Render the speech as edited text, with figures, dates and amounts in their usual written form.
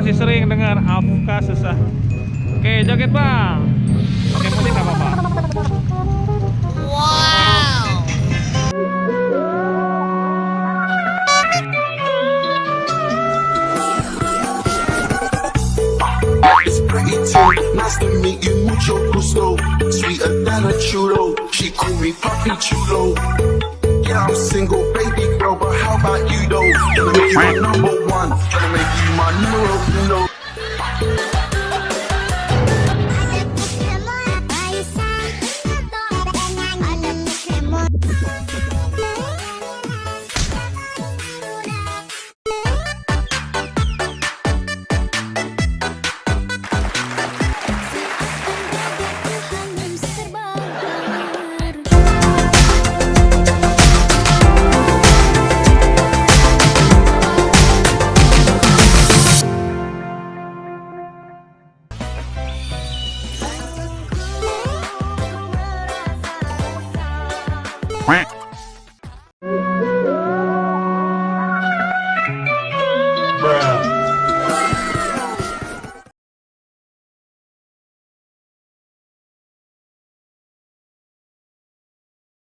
masih sering dengar Afka susah. Oke, joget bang. Pakai musik nggak apa-apa. Wow. Nice to meet you, mucho gusto. Sweeter than a chulo. She call me Papi Chulo. Yeah, I'm single, baby girl, but how about you though? Gonna make you my number one. Gonna make you my numero uno. Quack.